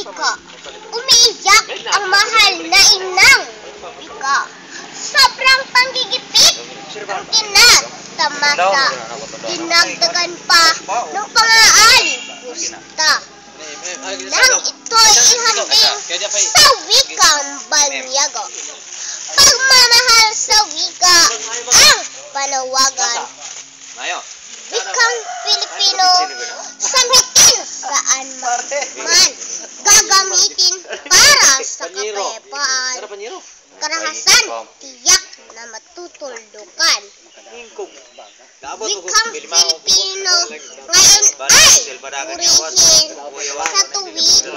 wika. Umiiyak ang mahal na inang wika. Sobrang panggigipit ang tinatamasa. Dinagdagan pa ng pang-aaling gusta. Nang ito'y ihambing sa wikang banyago. Pagmamahal sa wika ang panawagan. Wikang Pilipino, samitin saan man gagamitin para sa kapayapaan. Karahasan, tiyak na matutuldukan. Wikang Pilipino ngayon ay purihin sa tuwing